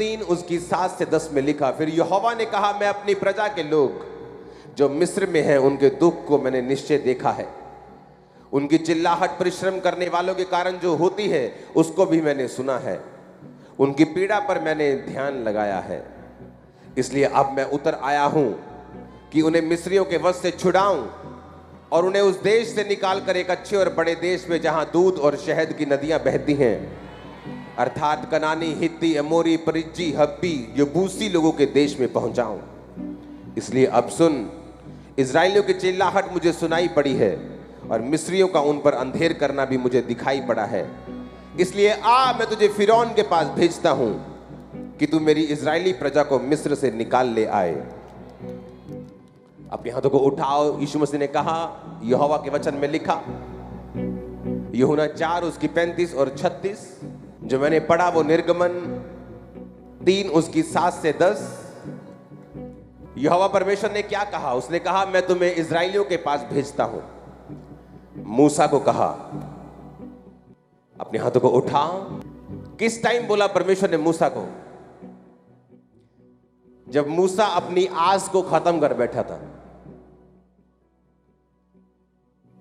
3 उसकी 7 से 10 में लिखा, फिर यहोवा ने कहा, मैं अपनी प्रजा के लोग जो मिस्र में हैं उनके दुख को मैंने निश्चय देखा है। उनकी चिल्लाहट परिश्रम करने वालों के कारण जो होती है उसको भी मैंने सुना है। उनकी पीड़ा पर मैंने ध्यान लगाया है। इसलिए अब मैं उतर आया हूं कि उन्हें मिस्रियों के वश से छुड़ाऊं और उन्हें उस देश से निकालकर एक अच्छे और बड़े देश में, जहां दूध और शहद की नदियां बहती हैं, अर्थात कनानी, हित्ती, अमोरी, परिज्जी, हब्बी, यबूसी लोगों के देश में पहुंचाऊं। इसलिए अब सुन, इजराइलियों की चिल्लाहट मुझे सुनाई पड़ी है और मिस्रियों का उन पर अंधेर करना भी मुझे दिखाई पड़ा है। इसलिए आ, मैं तुझे फिरौन के पास भेजता हूं कि तू मेरी इजरायली प्रजा को मिस्र से निकाल ले आए। अपने हाथों को उठाओ। यीशु मसीह ने कहा, यहोवा के वचन में लिखा, यूहन्ना 4 उसकी 35 और 36, जो मैंने पढ़ा वो निर्गमन 3 उसकी 7 से 10। यहोवा परमेश्वर ने क्या कहा? उसने कहा, मैं तुम्हें इजराइलियों के पास भेजता हूं। मूसा को कहा, अपने हाथों को उठा। किस टाइम बोला परमेश्वर ने मूसा को? जब मूसा अपनी आस को खत्म कर बैठा था,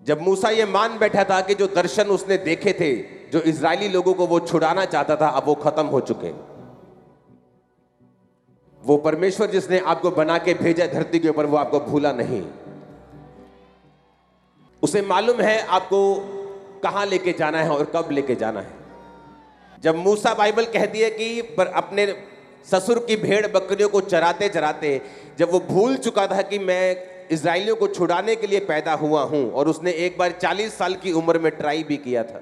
जब मूसा ये मान बैठा था कि जो दर्शन उसने देखे थे, जो इजरायली लोगों को वो छुड़ाना चाहता था, अब वो खत्म हो चुके। वो परमेश्वर जिसने आपको बना के भेजा धरती के ऊपर, वो आपको भूला नहीं। उसे मालूम है आपको कहां लेके जाना है और कब लेके जाना है। जब मूसा, बाइबल कहती है कि पर अपने ससुर की भेड़ बकरियों को चराते चराते जब वो भूल चुका था कि मैं इजराइलियों को छुड़ाने के लिए पैदा हुआ हूं, और उसने एक बार 40 साल की उम्र में ट्राई भी किया था,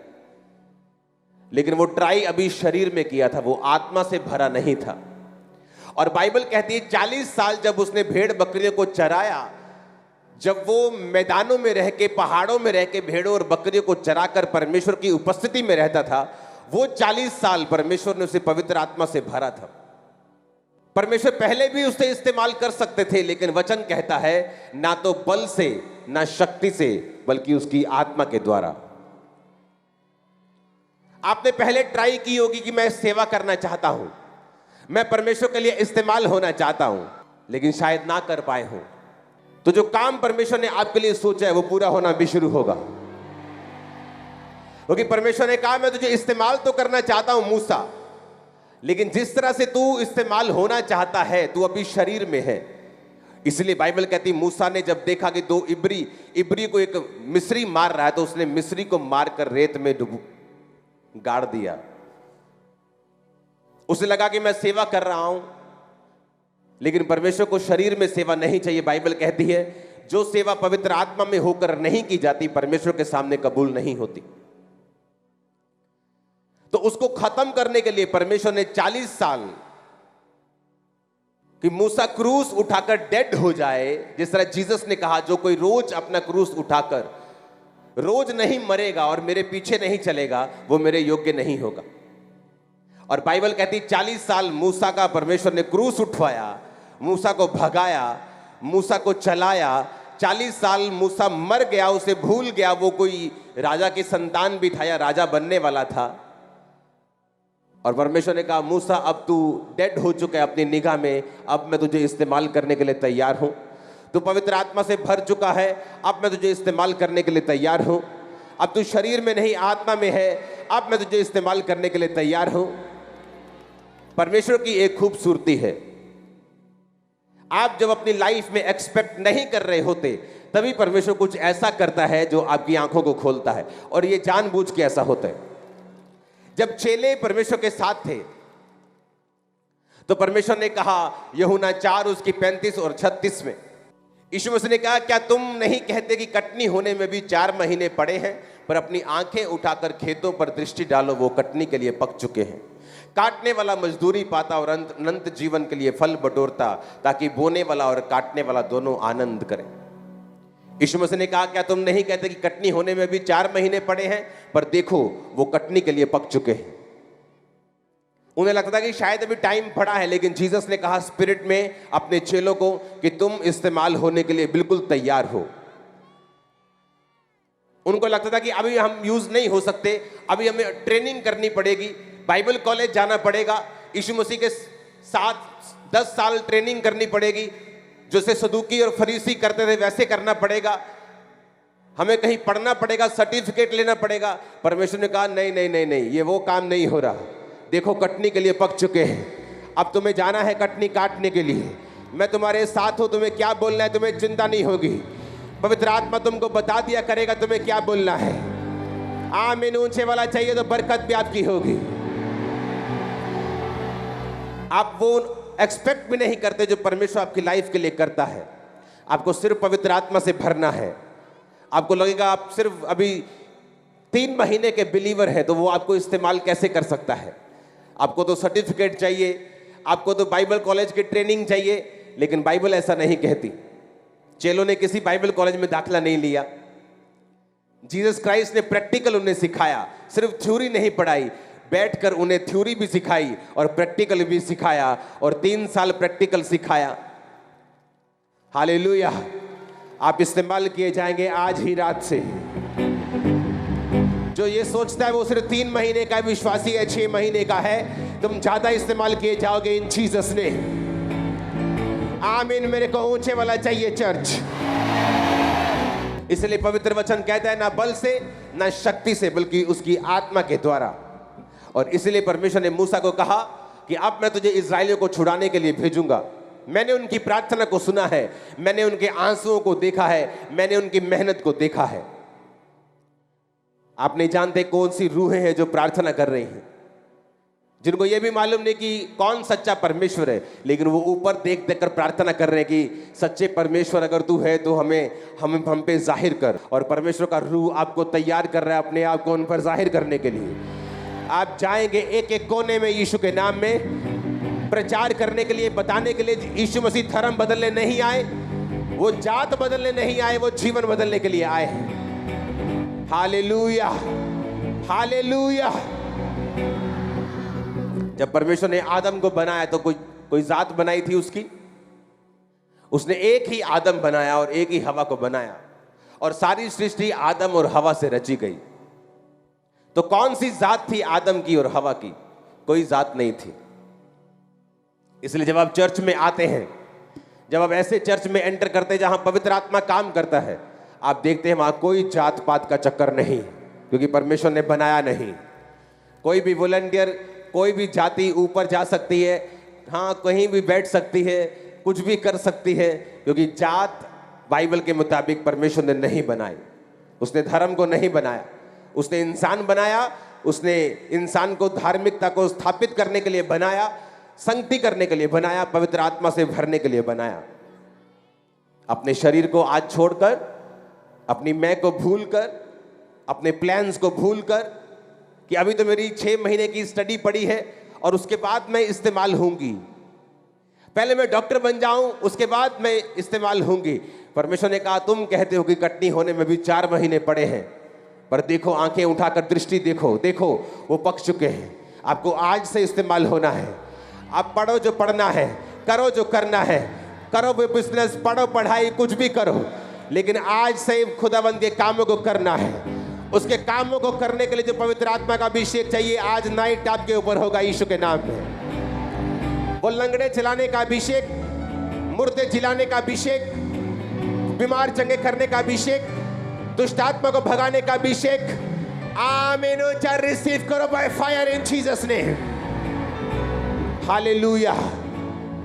लेकिन वो ट्राई अभी शरीर में किया था, वो आत्मा से भरा नहीं था। और बाइबल कहती है 40 साल जब उसने भेड़ बकरियों को चराया, जब वो मैदानों में रह के, पहाड़ों में रह के भेड़ों और बकरियों को चराकर परमेश्वर की उपस्थिति में रहता था, वो 40 साल परमेश्वर ने उसे पवित्र आत्मा से भरा था। परमेश्वर पहले भी उसे इस्तेमाल कर सकते थे, लेकिन वचन कहता है ना तो बल से ना शक्ति से, बल्कि उसकी आत्मा के द्वारा। आपने पहले ट्राई की होगी कि मैं सेवा करना चाहता हूं, मैं परमेश्वर के लिए इस्तेमाल होना चाहता हूं, लेकिन शायद ना कर पाए हो। तो जो काम परमेश्वर ने आपके लिए सोचा है वो पूरा होना भी शुरू होगा, क्योंकि परमेश्वर ने कहा, मैं तुझे इस्तेमाल तो करना चाहता हूं मूसा, लेकिन जिस तरह से तू इस्तेमाल होना चाहता है, तू अभी शरीर में है। इसलिए बाइबल कहती, मूसा ने जब देखा कि 2 इब्री को एक मिस्री मार रहा है, तो उसने मिस्री को मारकर रेत में गाड़ दिया। उसे लगा कि मैं सेवा कर रहा हूं, लेकिन परमेश्वर को शरीर में सेवा नहीं चाहिए। बाइबल कहती है जो सेवा पवित्र आत्मा में होकर नहीं की जाती, परमेश्वर के सामने कबूल नहीं होती। तो उसको खत्म करने के लिए परमेश्वर ने 40 साल कि मूसा क्रूस उठाकर डेड हो जाए, जिस तरह जीसस ने कहा, जो कोई रोज अपना क्रूस उठाकर रोज नहीं मरेगा और मेरे पीछे नहीं चलेगा, वो मेरे योग्य नहीं होगा। और बाइबल कहती 40 साल मूसा का परमेश्वर ने क्रूस उठवाया, मूसा को भगाया, मूसा को चलाया। 40 साल मूसा मर गया, उसे भूल गया वो कोई राजा की संतान भी था या राजा बनने वाला था। और परमेश्वर ने कहा, मूसा अब तू डेड हो चुका है अपनी निगाह में, अब मैं तुझे इस्तेमाल करने के लिए तैयार हूं। तू पवित्र आत्मा से भर चुका है, अब मैं तुझे इस्तेमाल करने के लिए तैयार हूं। अब तू शरीर में नहीं आत्मा में है, अब मैं तुझे इस्तेमाल करने के लिए तैयार हूं। परमेश्वर की एक खूबसूरती है, आप जब अपनी लाइफ में एक्सपेक्ट नहीं कर रहे होते, तभी परमेश्वर कुछ ऐसा करता है जो आपकी आंखों को खोलता है, और ये जानबूझ के ऐसा होता है। जब चेले परमेश्वर के साथ थे, तो परमेश्वर ने कहा यूहन्ना 4 उसकी 35 और 36 में, यीशु मसीह ने कहा, क्या तुम नहीं कहते कि कटनी होने में भी 4 महीने पड़े हैं? पर अपनी आंखें उठाकर खेतों पर दृष्टि डालो, वो कटनी के लिए पक चुके हैं। काटने वाला मजदूरी पाता और अनंत जीवन के लिए फल बटोरता, ताकि बोने वाला और काटने वाला दोनों आनंद करें। यीशु मसीह ने कहा, क्या तुम नहीं कहते कि कटनी होने में भी 4 महीने पड़े हैं? पर देखो वो कटनी के लिए पक चुके हैं। उन्हें लगता था कि शायद अभी टाइम पड़ा है, लेकिन जीसस ने कहा स्पिरिट में अपने चेलों को कि तुम इस्तेमाल होने के लिए बिल्कुल तैयार हो। उनको लगता था कि अभी हम यूज नहीं हो सकते, अभी हमें ट्रेनिंग करनी पड़ेगी, बाइबल कॉलेज जाना पड़ेगा, यीशु मसीह के 7-10 साल ट्रेनिंग करनी पड़ेगी, जैसे सदूकी और फरीसी करते थे वैसे करना पड़ेगा, हमें कहीं पढ़ना पड़ेगा, सर्टिफिकेट लेना पड़ेगा। परमेश्वर ने कहा नहीं नहीं नहीं नहीं, ये वो काम नहीं हो रहा। देखो कटनी के लिए पक चुके हैं, अब तुम्हें जाना है कटनी काटने के लिए। मैं तुम्हारे साथ हूं, तुम्हें क्या बोलना है तुम्हें चिंता नहीं होगी। पवित्र आत्मा तुमको बता दिया करेगा तुम्हें क्या बोलना है। आमीन। ऊंचे वाला चाहिए तो बरकत भी आपकी होगी। आप वो एक्सपेक्ट भी नहीं करते जो परमेश्वर आपकी लाइफ के लिए करता है। आपको सिर्फ पवित्र आत्मा से भरना है। आपको लगेगा आप सिर्फ अभी 3 महीने के बिलीवर हैं तो वो आपको इस्तेमाल कैसे कर सकता है। आपको तो सर्टिफिकेट चाहिए, आपको तो बाइबल कॉलेज की ट्रेनिंग चाहिए, लेकिन बाइबल ऐसा नहीं कहती। चेलों ने किसी बाइबल कॉलेज में दाखिला नहीं लिया। जीसस क्राइस्ट ने प्रैक्टिकल उन्हें सिखाया, सिर्फ थ्योरी नहीं पढ़ाई, बैठकर उन्हें थ्योरी भी सिखाई और प्रैक्टिकल भी सिखाया, और 3 साल प्रैक्टिकल सिखाया। हालेलुया। आप इस्तेमाल किए जाएंगे आज ही रात से। जो ये सोचता है वो सिर्फ 3 महीने का विश्वासी है, 6 महीने का है, तुम ज्यादा इस्तेमाल किए जाओगे इन जीसस ने। आमीन। मेरे को ऊंचे वाला चाहिए चर्च। इसलिए पवित्र वचन कहता है ना बल से ना शक्ति से बल्कि उसकी आत्मा के द्वारा। और इसलिए परमेश्वर ने मूसा को कहा कि अब मैं तुझे इस्राएलियों को छुड़ाने के लिए भेजूंगा। मैंने उनकी प्रार्थना को सुना है, मैंने उनके आंसुओं को देखा है, मैंने उनकी मेहनत को देखा है। आप नहीं जानते कौन सी रूहें हैं जो प्रार्थना कर रही हैं, जिनको ये भी मालूम नहीं कि कौन सच्चा परमेश्वर है, लेकिन वो ऊपर देख देख कर प्रार्थना कर रहे हैं कि सच्चे परमेश्वर अगर तू है तो हम पे जाहिर कर। और परमेश्वर का रूह आपको तैयार कर रहा है अपने आप को उन पर जाहिर करने के लिए। आप जाएंगे एक एक कोने में यीशु के नाम में प्रचार करने के लिए, बताने के लिए यीशु मसीह धर्म बदलने नहीं आए, वो जात बदलने नहीं आए, वो जीवन बदलने के लिए आए हैं। Hallelujah, hallelujah. जब परमेश्वर ने आदम को बनाया तो कोई जात बनाई थी उसकी? उसने एक ही आदम बनाया और एक ही हवा को बनाया, और सारी सृष्टि आदम और हवा से रची गई। तो कौन सी जात थी आदम की और हवा की? कोई जात नहीं थी। इसलिए जब आप चर्च में आते हैं, जब आप ऐसे चर्च में एंटर करते हैं जहां पवित्र आत्मा काम करता है, आप देखते हैं वहां कोई जात पात का चक्कर नहीं, क्योंकि परमेश्वर ने बनाया नहीं। कोई भी वॉलंटियर, कोई भी जाति ऊपर जा सकती है, हाँ कहीं भी बैठ सकती है, कुछ भी कर सकती है, क्योंकि जात बाइबल के मुताबिक परमेश्वर ने नहीं बनाई। उसने धर्म को नहीं बनाया, उसने इंसान बनाया। उसने इंसान को धार्मिकता को स्थापित करने के लिए बनाया, संगति करने के लिए बनाया, पवित्र आत्मा से भरने के लिए बनाया। अपने शरीर को आज छोड़कर, अपनी मैं को भूलकर, अपने प्लान्स को भूलकर कि अभी तो मेरी 6 महीने की स्टडी पड़ी है और उसके बाद मैं इस्तेमाल होंगी, पहले मैं डॉक्टर बन जाऊं उसके बाद मैं इस्तेमाल होंगी। परमेश्वर ने कहा तुम कहते हो कि कटनी होने में भी 4 महीने पड़े हैं, पर देखो आंखें उठाकर दृष्टि देखो, देखो वो पक चुके हैं। आपको आज से इस्तेमाल होना है। आप पढ़ो जो पढ़ना है, करो जो करना है, करो वो बिजनेस, पढ़ो पढ़ाई, कुछ भी करो, लेकिन आज से खुदावंद के कामों को करना है। उसके कामों को करने के लिए जो पवित्र आत्मा का अभिषेक चाहिए, आज नाइट आपके ऊपर होगा यीशु के नाम में। वो लंगड़े चलाने का अभिषेक, मुर्दे जिलाने का अभिषेक, बीमार चंगे करने का अभिषेक, दुष्ट आत्मा को भगाने का अभिषेक। आमीन। रिसीव करो by fire in Jesus name. Hallelujah.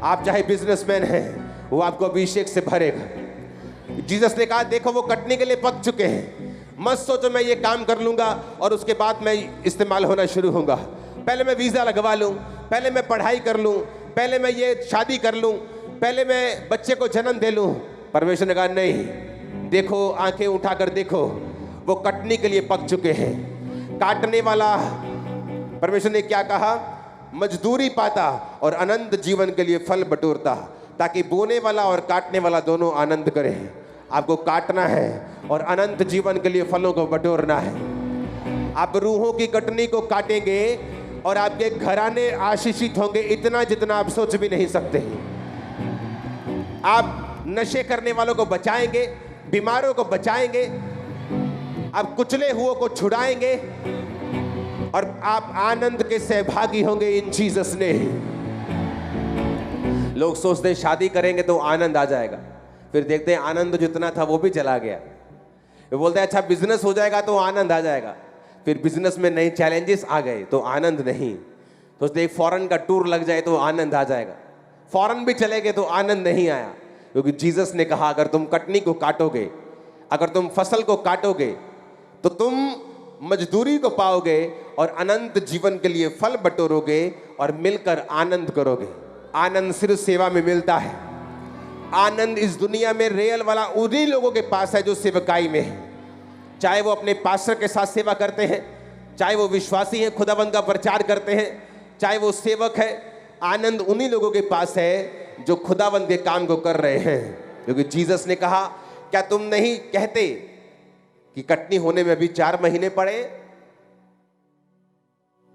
आप चाहे बिजनेसमैन हैं, वो आपको अभिषेक से भरेगा। जीसस ने कहा देखो वो कटने के लिए पक चुके हैं, मत सोचो मैं ये काम कर लूंगा और उसके बाद मैं इस्तेमाल होना शुरू होगा। पहले मैं वीजा लगवा लूं, पहले मैं पढ़ाई कर लूं, पहले मैं ये शादी कर लूं, पहले मैं बच्चे को जन्म दे लूं। परमेश्वर ने कहा नहीं, देखो आंखें उठाकर देखो, वो कटने के लिए पक चुके हैं। काटने वाला परमेश्वर ने क्या कहा? मजदूरी पाता और अनंत जीवन के लिए फल बटोरता, ताकि बोने वाला और काटने वाला दोनों आनंद करें। आपको काटना है और अनंत जीवन के लिए फलों को बटोरना है। आप रूहों की कटनी को काटेंगे और आपके घराने आशीषित होंगे, इतना जितना आप सोच भी नहीं सकते। आप नशे करने वालों को बचाएंगे, बीमारों को बचाएंगे, आप कुचले हुओं को छुड़ाएंगे और आप आनंद के सहभागी होंगे इन जीसस ने। लोग सोचते हैं शादी करेंगे तो आनंद आ जाएगा, फिर देखते हैं आनंद जितना था वो भी चला गया। वो बोलते हैं अच्छा बिजनेस हो जाएगा तो आनंद आ जाएगा, फिर बिजनेस में नए चैलेंजेस आ गए तो आनंद नहीं। सोचते एक फॉरेन का टूर लग जाए तो आनंद आ जाएगा, फॉरेन भी चले गए तो आनंद नहीं आया। क्योंकि जीसस ने कहा अगर तुम कटनी को काटोगे, अगर तुम फसल को काटोगे तो तुम मजदूरी को पाओगे और अनंत जीवन के लिए फल बटोरोगे और मिलकर आनंद करोगे। आनंद सिर्फ सेवा में मिलता है। आनंद इस दुनिया में रियल वाला उन्हीं लोगों के पास है जो सेवकाई में है, चाहे वो अपने पास्टर के साथ सेवा करते हैं, चाहे वो विश्वासी हैं, खुदाबंद का प्रचार करते हैं, चाहे वो सेवक है। आनंद उन्हीं लोगों के पास है जो खुदाबंद के काम को कर रहे हैं। क्योंकि जीसस ने कहा क्या तुम नहीं कहते कि कटनी होने में अभी 4 महीने पड़े?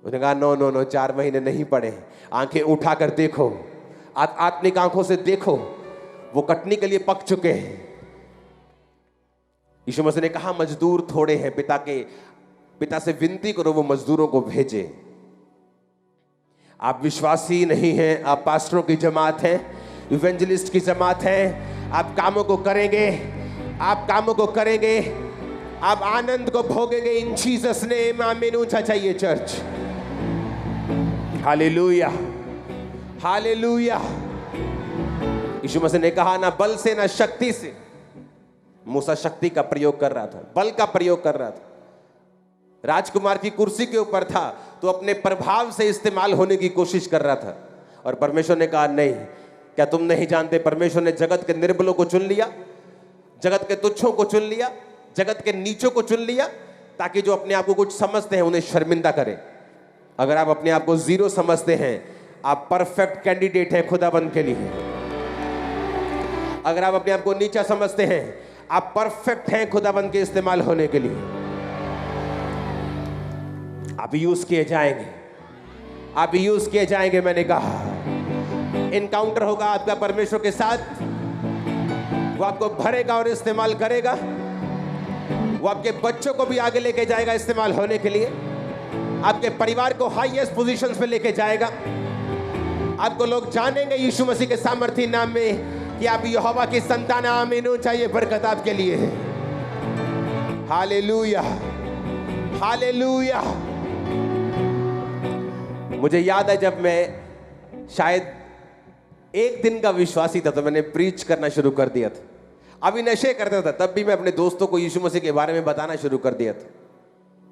उसने कहा नो नो नो, 4 महीने नहीं पड़े। आंखें उठाकर देखो, आत्मिक आंखों से देखो, वो कटनी के लिए पक चुके हैं। यीशु मसीह ने कहा मजदूर थोड़े हैं, पिता से विनती करो वो मजदूरों को भेजे। आप विश्वासी नहीं हैं, आप पास्टरों की जमात हैं, इवेंजलिस्ट की जमात हैं। आप कामों को करेंगे, आप कामों को करेंगे, आप आनंद को भोगेंगे। इन जीसस नेम आमीन। ऊंचा चाहिए चर्च। हालेलुया, हालेलुया। यीशु मसीह ने कहा ना बल से ना शक्ति से। मूसा शक्ति का प्रयोग कर रहा था, बल का प्रयोग कर रहा था। राजकुमार की कुर्सी के ऊपर था तो अपने प्रभाव से इस्तेमाल होने की कोशिश कर रहा था। और परमेश्वर ने कहा नहीं, क्या तुम नहीं जानते परमेश्वर ने जगत के निर्बलों को चुन लिया, जगत के तुच्छों को चुन लिया, जगत के नीचों को चुन लिया, ताकि जो अपने आप को कुछ समझते हैं उन्हें शर्मिंदा करें। अगर आप अपने आप को जीरो समझते हैं, आप परफेक्ट कैंडिडेट हैं खुदाबंद के लिए। अगर आप अपने आप को नीचा समझते हैं, आप परफेक्ट हैं खुदाबंद के इस्तेमाल होने के लिए। आप यूज किए जाएंगे, आप यूज किए जाएंगे। मैंने कहा इनकाउंटर होगा आपका परमेश्वर के साथ। वो आपको भरेगा और इस्तेमाल करेगा। वो आपके बच्चों को भी आगे लेके जाएगा इस्तेमाल होने के लिए। आपके परिवार को हाईएस्ट पोजीशंस पे लेके जाएगा। आपको लोग जानेंगे यीशु मसीह के सामर्थी नाम में कि आप यहोवा की संतान। आमीन। चाहिए बरकत आपके लिए है। Hallelujah, hallelujah. मुझे याद है जब मैं शायद 1 दिन का विश्वासी था तो मैंने प्रीच करना शुरू कर दिया था। अभी नशे करता था, तब भी मैं अपने दोस्तों को यीशु मसीह के बारे में बताना शुरू कर दिया था।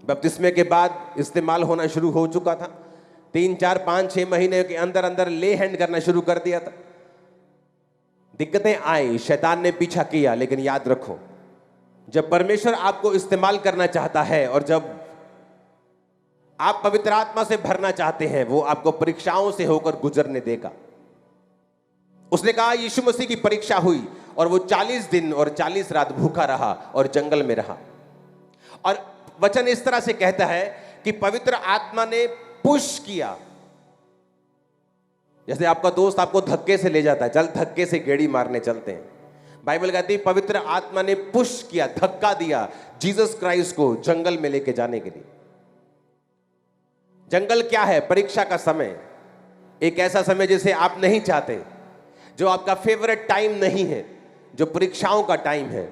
बपतिस्मे के बाद इस्तेमाल होना शुरू हो चुका था। 3, 4, 5, 6 महीने के अंदर अंदर ले हैंड करना शुरू कर दिया था। दिक्कतें आई, शैतान ने पीछा किया, लेकिन याद रखो जब परमेश्वर आपको इस्तेमाल करना चाहता है और जब आप पवित्र आत्मा से भरना चाहते हैं, वो आपको परीक्षाओं से होकर गुजरने देगा। उसने कहा यीशु मसीह की परीक्षा हुई और वो 40 दिन और 40 रात भूखा रहा और जंगल में रहा। और वचन इस तरह से कहता है कि पवित्र आत्मा ने पुश किया। जैसे आपका दोस्त आपको धक्के से ले जाता है, चल धक्के से गेड़ी मारने चलते हैं। बाइबल कहती है पवित्र आत्मा ने पुश किया, धक्का दिया जीसस क्राइस्ट को जंगल में लेके जाने के लिए। जंगल क्या है? परीक्षा का समय। एक ऐसा समय जिसे आप नहीं चाहते, जो आपका फेवरेट टाइम नहीं है, जो परीक्षाओं का टाइम है,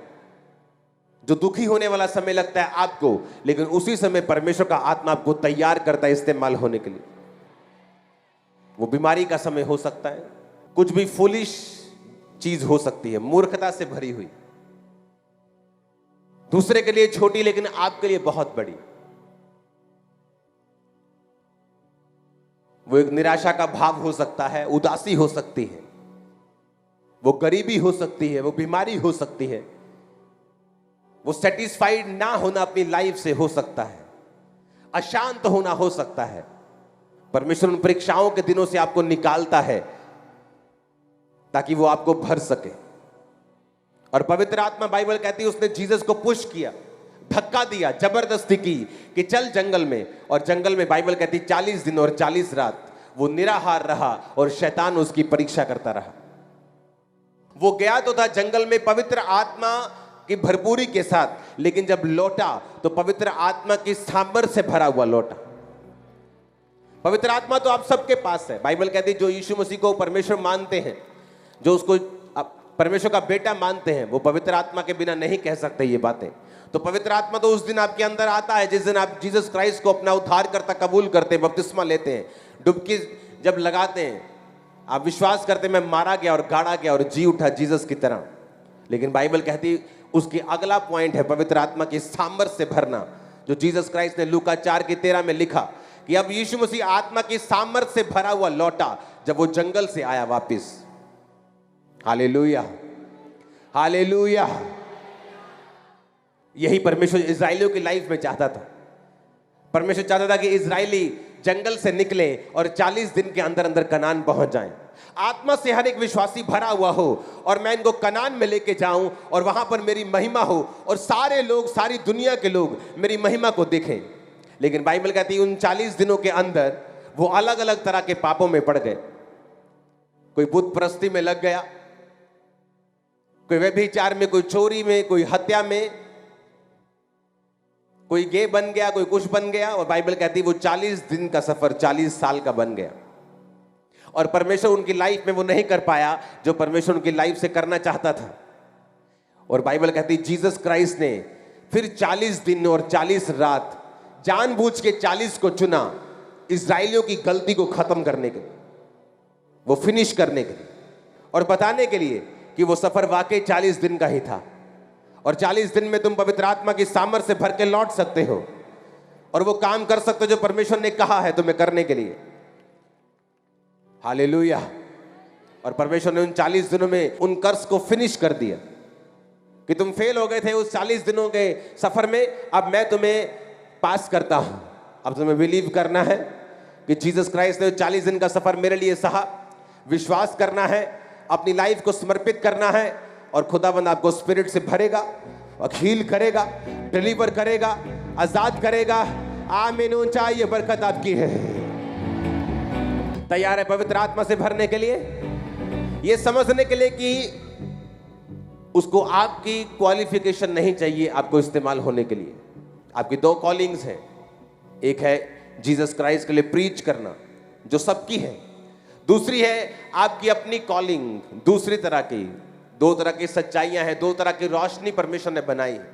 जो दुखी होने वाला समय लगता है आपको, लेकिन उसी समय परमेश्वर का आत्मा आपको तैयार करता है इस्तेमाल होने के लिए। वो बीमारी का समय हो सकता है, कुछ भी फुलिश चीज हो सकती है, मूर्खता से भरी हुई, दूसरे के लिए छोटी लेकिन आपके लिए बहुत बड़ी। वो एक निराशा का भाव हो सकता है, उदासी हो सकती है, वो गरीबी हो सकती है, वो बीमारी हो सकती है, वो सेटिस्फाइड ना होना अपनी लाइफ से हो सकता है, अशांत होना हो सकता है। परमेश्वर उन परीक्षाओं के दिनों से आपको निकालता है ताकि वो आपको भर सके। और पवित्र आत्मा, बाइबल कहती है, उसने जीसस को पुश किया, धक्का दिया, जबरदस्ती की कि चल जंगल में। और जंगल में बाइबल कहती 40 दिन और 40 रात वो निराहार रहा और शैतान उसकी परीक्षा करता रहा। वो गया तो था जंगल में पवित्र आत्मा की भरपूरी के साथ, लेकिन जब लौटा तो पवित्र आत्मा की सामर्थ्य से भरा हुआ लौटा। पवित्र आत्मा तो आप सबके पास है। बाइबल कहती है जो यीशु मसीह को परमेश्वर मानते हैं जो उसको परमेश्वर का बेटा मानते हैं, वो पवित्र आत्मा के बिना नहीं कह सकते ये बातें। तो पवित्र आत्मा तो उस दिन आपके अंदर आता है जिस दिन आप जीसस क्राइस्ट को अपना उद्धारकर्ता कबूल करते हैं, बपतिस्मा लेते हैं, डुबकी जब लगाते हैं, आप विश्वास करते हैं मैं मारा गया और गाड़ा गया और जी उठा जीसस की तरह। लेकिन बाइबल कहती उसकी अगला पॉइंट है पवित्र आत्मा की सामर्थ से भरना, जो जीसस क्राइस्ट ने लूका 4:13 में लिखा कि अब यीशु मसीह आत्मा की सामर्थ से भरा हुआ लौटा जब वो जंगल से आया वापिस। Hallelujah, hallelujah. यही परमेश्वर इजराइलियों की लाइफ में चाहता था। परमेश्वर चाहता था कि इजराइली जंगल से निकले और 40 दिन के अंदर अंदर कनान पहुंच जाएं। आत्मा से हर एक विश्वासी भरा हुआ हो और मैं इनको कनान में लेके जाऊं और वहां पर मेरी महिमा हो और सारे लोग, सारी दुनिया के लोग मेरी महिमा को देखें। लेकिन बाइबल कहती है उन 40 दिनों के अंदर वो अलग अलग तरह के पापों में पड़ गए। कोई बुत परस्ती में लग गया, कोई व्यभिचार में, कोई चोरी में, कोई हत्या में, कोई गे बन गया, कोई कुछ बन गया। और बाइबल कहती है वो 40 दिन का सफर 40 साल का बन गया और परमेश्वर उनकी लाइफ में वो नहीं कर पाया जो परमेश्वर उनकी लाइफ से करना चाहता था। और बाइबल कहती है जीसस क्राइस्ट ने फिर 40 दिन और 40 रात जानबूझ के 40 को चुना इजराइलियों की गलती को खत्म करने के लिए, वो फिनिश करने के लिए और बताने के लिए कि वो सफर वाकई 40 दिन का ही था और 40 दिन में तुम पवित्र आत्मा की सामर्थ से भर के लौट सकते हो और वो काम कर सकते हो जो परमेश्वर ने कहा है तुम्हें करने के लिए। हालेलुया। और परमेश्वर ने उन 40 दिनों में उन कर्स को फिनिश कर दिया कि तुम फेल हो गए थे उस 40 दिनों के सफर में, अब मैं तुम्हें पास करता हूं। अब तुम्हें बिलीव करना है कि जीसस क्राइस्ट ने 40 दिन का सफर मेरे लिए सहा, विश्वास करना है, अपनी लाइफ को समर्पित करना है और खुदाबंद आपको स्पिरिट से भरेगा और हील करेगा, डिलीवर करेगा, आजाद करेगा। आमीन। ऊंचा ये बरकत आपकी है। तैयार है पवित्र आत्मा से भरने के लिए, ये समझने के लिए कि उसको आपकी क्वालिफिकेशन नहीं चाहिए आपको इस्तेमाल होने के लिए। आपकी 2 कॉलिंग्स हैं, एक है जीसस क्राइस्ट के लिए प्रीच करना जो सबकी है, दूसरी है आपकी अपनी कॉलिंग, दूसरी तरह की। 2 तरह की सच्चाइयां हैं, 2 तरह की रोशनी परमेश्वर ने बनाई है,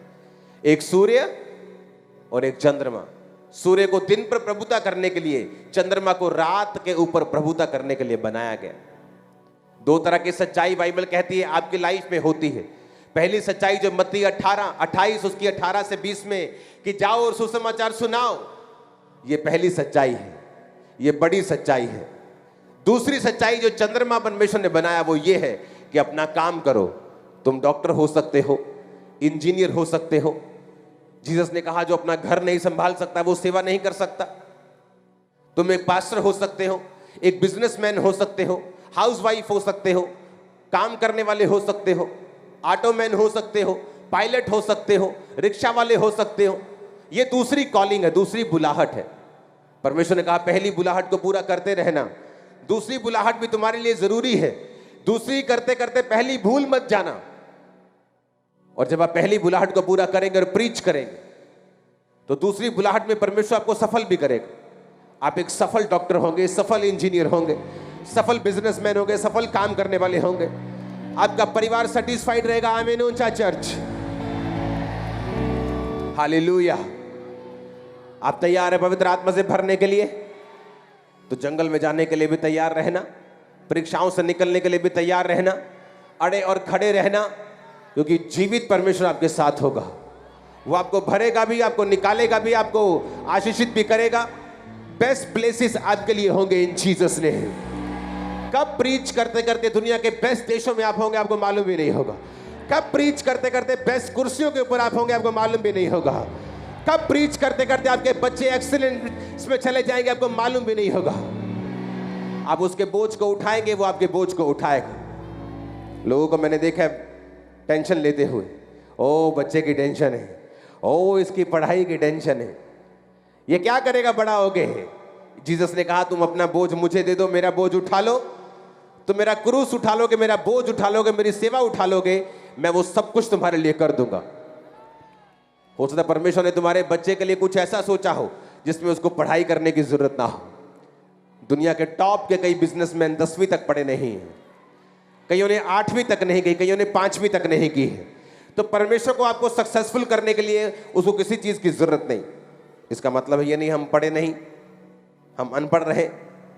एक सूर्य और एक चंद्रमा। सूर्य को दिन पर प्रभुता करने के लिए, चंद्रमा को रात के ऊपर प्रभुता करने के लिए बनाया गया। 2 तरह की सच्चाई बाइबल कहती है आपकी लाइफ में होती है। पहली सच्चाई जो मत्ती 28 उसकी 18 से 20 में कि जाओ और सुसमाचार सुनाओ, ये पहली सच्चाई है, ये बड़ी सच्चाई है। दूसरी सच्चाई जो चंद्रमा परमेश्वर ने बनाया वो ये है कि अपना काम करो। तुम डॉक्टर हो सकते हो, इंजीनियर हो सकते हो। जीसस ने कहा जो अपना घर नहीं संभाल सकता वो सेवा नहीं कर सकता। तुम एक पास्टर हो सकते हो, एक बिजनेसमैन हो सकते हो, हाउसवाइफ हो सकते हो, काम करने वाले हो सकते हो, ऑटोमैन हो सकते हो, पायलट हो सकते हो, रिक्शा वाले हो सकते हो। ये दूसरी कॉलिंग है, दूसरी बुलाहट है। परमेश्वर ने कहा पहली बुलाहट को पूरा करते रहना, दूसरी बुलाहट भी तुम्हारे लिए जरूरी है। दूसरी करते करते पहली भूल मत जाना। और जब आप पहली बुलाहट को पूरा करेंगे और प्रीच करेंगे तो दूसरी बुलाहट में परमेश्वर आपको सफल भी करेगा। आप एक सफल डॉक्टर होंगे, सफल इंजीनियर होंगे, सफल बिजनेसमैन होंगे, सफल काम करने वाले होंगे। आपका परिवार सेटिस्फाइड रहेगा। आमीन। ऊंचा चर्च। हालेलुया। आप तैयार है पवित्र आत्मा से भरने के लिए? तो जंगल में जाने के लिए भी तैयार रहना, परीक्षाओं से निकलने के लिए भी तैयार रहना, अड़े और खड़े रहना, क्योंकि जीवित परमेश्वर आपके साथ होगा। वो आपको भरेगा भी, आपको निकालेगा भी, आपको आशीषित भी करेगा। बेस्ट प्लेसेस आपके लिए होंगे इन जीसस ने। कब प्रीच करते करते दुनिया के बेस्ट देशों में आप होंगे आपको मालूम भी नहीं होगा। कब प्रीच करते करते बेस्ट कुर्सियों के ऊपर आप होंगे आपको मालूम भी नहीं होगा। कब प्रीच करते करते आपके बच्चे एक्सीलेंस में चले जाएंगे आपको मालूम भी नहीं होगा। आप उसके बोझ को उठाएंगे, वो आपके बोझ को उठाएगा। लोगों को मैंने देखा है टेंशन लेते हुए, ओ बच्चे की टेंशन है, ओ इसकी पढ़ाई की टेंशन है, ये क्या करेगा बड़ा होके। जीसस ने कहा तुम अपना बोझ मुझे दे दो, मेरा बोझ उठा लो, तुम मेरा क्रूस उठा लोगे, मेरा बोझ उठा लोगे, मेरी सेवा उठा लोगे, मैं वो सब कुछ तुम्हारे लिए कर दूंगा। हो सकता है परमेश्वर ने तुम्हारे बच्चे के लिए कुछ ऐसा सोचा हो जिसमें उसको पढ़ाई करने की जरूरत ना हो। दुनिया के टॉप के कई बिजनेसमैन 10वीं तक पढ़े नहीं हैं, कईयों ने 8वीं तक नहीं की, कईयों ने 5वीं तक नहीं की है। तो परमेश्वर को आपको सक्सेसफुल करने के लिए उसको किसी चीज की जरूरत नहीं। इसका मतलब ये नहीं हम पढ़े नहीं, हम अनपढ़ रहे।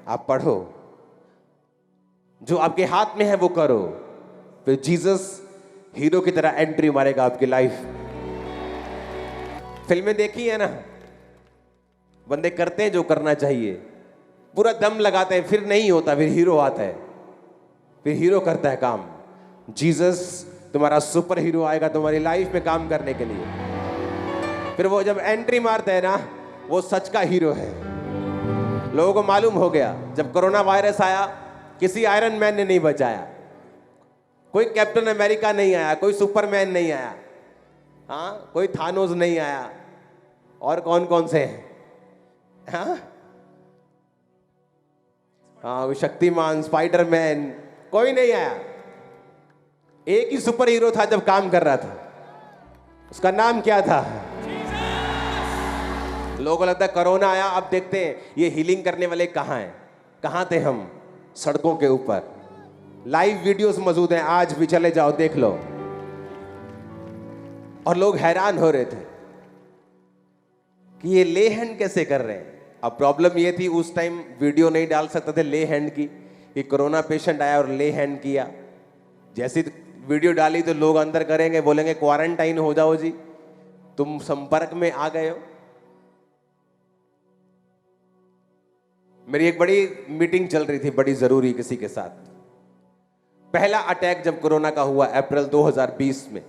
आप पढ़ो, जो आपके हाथ में है वो करो, फिर जीसस हीरो की तरह एंट्री मारेगा आपकी लाइफ। फिल्में देखी है ना, बंदे करते हैं जो करना चाहिए, पूरा दम लगाते हैं, फिर नहीं होता, फिर हीरो आता है, फिर हीरो करता है काम। जीसस तुम्हारा सुपर हीरो आएगा तुम्हारी लाइफ में काम करने के लिए। फिर वो जब एंट्री मारता है ना, वो सच का हीरो है। लोगों को मालूम हो गया, जब कोरोना वायरस आया किसी आयरन मैन ने नहीं बचाया, कोई कैप्टन अमेरिका नहीं आया, कोई सुपरमैन नहीं आया, हाँ, कोई थानोस नहीं आया, और कौन कौन से हैं, हाँ, शक्तिमान, स्पाइडरमैन, कोई नहीं आया। एक ही सुपर हीरो था जब काम कर रहा था, उसका नाम क्या था? लोगों को लगता है कोरोना आया, अब देखते हैं ये हीलिंग करने वाले कहाँ हैं। कहाँ थे हम? सड़कों के ऊपर। लाइव वीडियोस मौजूद हैं, आज भी चले जाओ देख लो। और लोग हैरान हो रहे थे कि ये ले हैंड कैसे कर रहे हैं। अब प्रॉब्लम ये थी, उस टाइम वीडियो नहीं डाल सकते थे ले हैंड की, कि कोरोना पेशेंट आया और ले हैंड किया। जैसी वीडियो डाली तो लोग अंदर करेंगे, बोलेंगे क्वारंटाइन हो जाओ जी, तुम संपर्क में आ गए हो। मेरी एक बड़ी मीटिंग चल रही थी, बड़ी जरूरी, किसी के साथ। पहला अटैक जब कोरोना का हुआ अप्रैल 2020 में,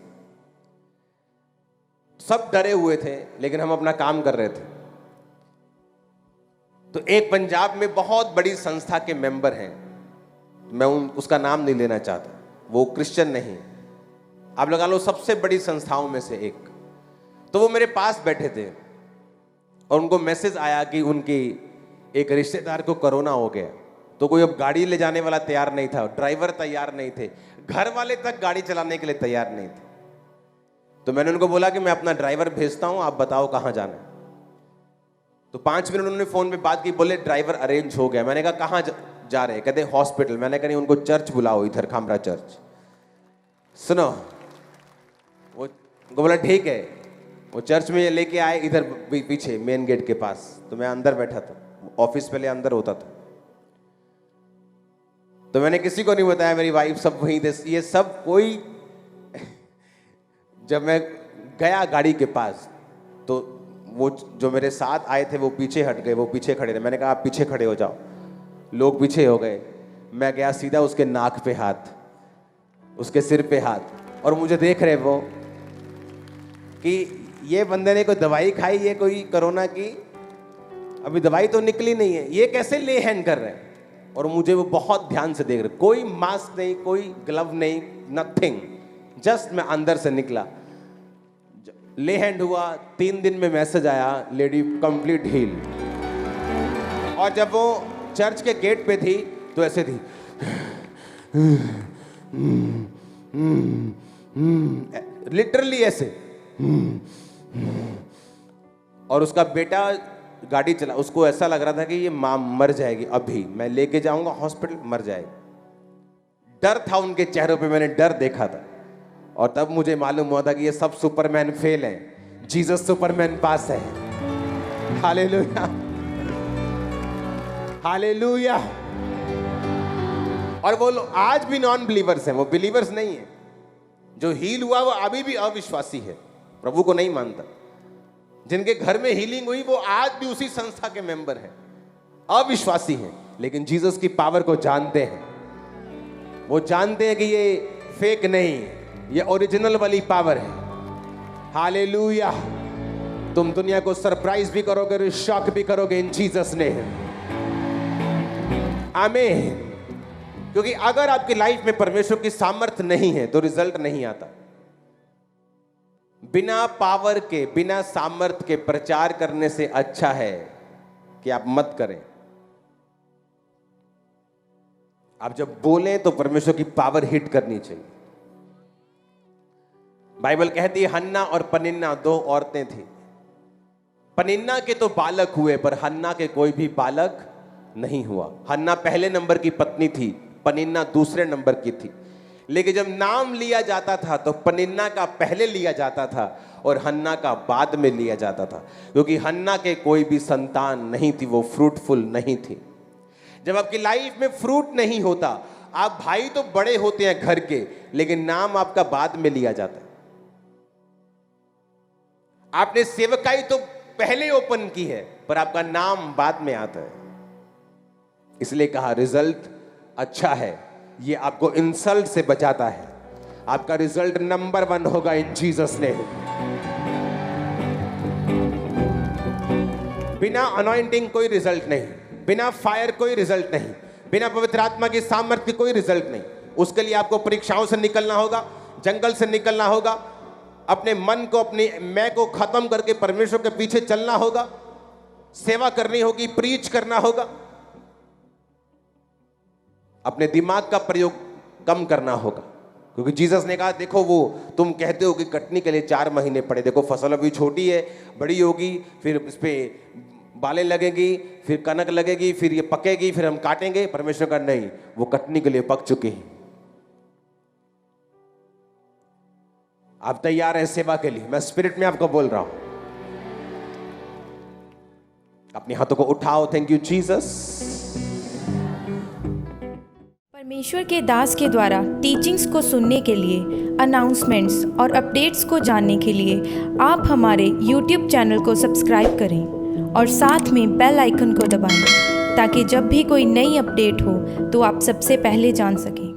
सब डरे हुए थे, लेकिन हम अपना काम कर रहे थे। तो एक पंजाब में बहुत बड़ी संस्था के मेंबर हैं, मैं उसका नाम नहीं लेना चाहता, वो क्रिश्चियन नहीं, आप लगा लो सबसे बड़ी संस्थाओं में से एक। तो वो मेरे पास बैठे थे और उनको मैसेज आया कि उनकी एक रिश्तेदार को कोरोना हो गया। तो कोई अब गाड़ी ले जाने वाला तैयार नहीं था, ड्राइवर तैयार नहीं थे, घर वाले तक गाड़ी चलाने के लिए तैयार नहीं थे। तो मैंने उनको बोला कि मैं अपना ड्राइवर भेजता हूं, आप बताओ कहां जाना है। तो 5 मिनट उन्होंने फोन पे बात की, बोले ड्राइवर अरेंज हो गया। मैंने कहा कहां जा रहे हैं? कहते हॉस्पिटल। मैंने कहा नहीं, उनको चर्च बुलाओ, इधर खामरा चर्च। सुनो, वो बोला ठीक है। वो चर्च में लेके आए, इधर पीछे मेन गेट के पास। तो मैं अंदर बैठा था, ऑफिस पहले अंदर होता था, तो मैंने किसी को नहीं बताया, मेरी वाइफ सब वहीं थे, ये सब कोई। जब मैं गया गाड़ी के पास, तो वो जो मेरे साथ आए थे वो पीछे हट गए, वो पीछे खड़े थे। मैंने कहा आप पीछे खड़े हो जाओ, लोग पीछे हो गए। मैं गया सीधा उसके नाक पे हाथ, उसके सिर पे हाथ, और मुझे देख रहे वो कि ये बंदे ने कोई दवाई खाई है कोई कोरोना की, अभी दवाई तो निकली नहीं है, ये कैसे ले हैंड कर रहे हैं। और मुझे वो बहुत ध्यान से देख रहे, कोई मास्क नहीं, कोई ग्लव नहीं, नथिंग, जस्ट मैं अंदर से निकला, ले हैंड हुआ। 3 दिन में मैसेज आया, लेडी कंप्लीट हील। और जब वो चर्च के गेट पे थी तो ऐसे थी, लिटरली ऐसे। और उसका बेटा गाड़ी चला, उसको ऐसा लग रहा था कि ये मां मर जाएगी, अभी मैं लेके जाऊंगा हॉस्पिटल, मर जाएगी। डर था उनके चेहरों पे, मैंने डर देखा था। और तब मुझे मालूम हुआ था कि ये सब सुपरमैन फेल हैं, जीसस सुपरमैन पास है। Hallelujah, hallelujah. और वो लोग आज भी नॉन बिलीवर्स हैं, वो बिलीवर्स नहीं है। जो हील हुआ वो अभी भी अविश्वासी है, प्रभु को नहीं मानता। जिनके घर में हीलिंग हुई वो आज भी उसी संस्था के मेंबर हैं, अविश्वासी हैं, लेकिन जीसस की पावर को जानते हैं। वो जानते हैं कि ये फेक नहीं है, ये ओरिजिनल वाली पावर है। हालेलुया। तुम दुनिया को सरप्राइज भी करोगे और शॉक भी करोगे इन जीसस ने। आमीन। क्योंकि अगर आपकी लाइफ में परमेश्वर की सामर्थ्य नहीं है तो रिजल्ट नहीं आता। बिना पावर के, बिना सामर्थ्य के प्रचार करने से अच्छा है कि आप मत करें। आप जब बोलें तो परमेश्वर की पावर हिट करनी चाहिए। बाइबल कहती है हन्ना और पनिन्ना 2 औरतें थी। पनिन्ना के तो बालक हुए पर हन्ना के कोई भी बालक नहीं हुआ। हन्ना पहले नंबर की पत्नी थी, पनिन्ना दूसरे नंबर की थी। लेकिन जब नाम लिया जाता था तो पनिन्ना का पहले लिया जाता था और हन्ना का बाद में लिया जाता था, क्योंकि हन्ना के कोई भी संतान नहीं थी, वो फ्रूटफुल नहीं थी। जब आपकी लाइफ में फ्रूट नहीं होता, आप भाई तो बड़े होते हैं घर के, लेकिन नाम आपका बाद में लिया जाता है। आपने सेवकाई तो पहले ओपन की है, पर आपका नाम बाद में आता है। इसलिए कहा रिजल्ट अच्छा है, ये आपको इंसल्ट से बचाता है। आपका रिजल्ट नंबर 1 होगा इन जीसस ने। बिना अनॉइंटिंग कोई रिजल्ट नहीं, बिना फायर कोई रिजल्ट नहीं, बिना पवित्र आत्मा की सामर्थ्य की कोई रिजल्ट नहीं। उसके लिए आपको परीक्षाओं से निकलना होगा, जंगल से निकलना होगा, अपने मन को, अपनी मैं को खत्म करके परमेश्वर के पीछे चलना होगा, सेवा करनी होगी, प्रीच करना होगा, अपने दिमाग का प्रयोग कम करना होगा। क्योंकि जीसस ने कहा देखो, वो तुम कहते हो कि कटने के लिए 4 महीने पड़े, देखो फसल अभी छोटी है, बड़ी होगी, फिर इस पे बालें लगेगी, फिर कनक लगेगी, फिर ये पकेगी, फिर हम काटेंगे। परमेश्वर का नहीं, वो कटने के लिए पक चुके हैं। आप तैयार हैं सेवा के लिए? मैं स्पिरिट में आपको बोल रहा हूं। अपने हाथों को उठाओ। Thank you Jesus. परमेश्वर के दास के द्वारा टीचिंग्स को सुनने के लिए, अनाउंसमेंट्स और अपडेट्स को जानने के लिए आप हमारे YouTube चैनल को सब्सक्राइब करें और साथ में बेल आइकन को दबाएं, ताकि जब भी कोई नई अपडेट हो तो आप सबसे पहले जान सकें।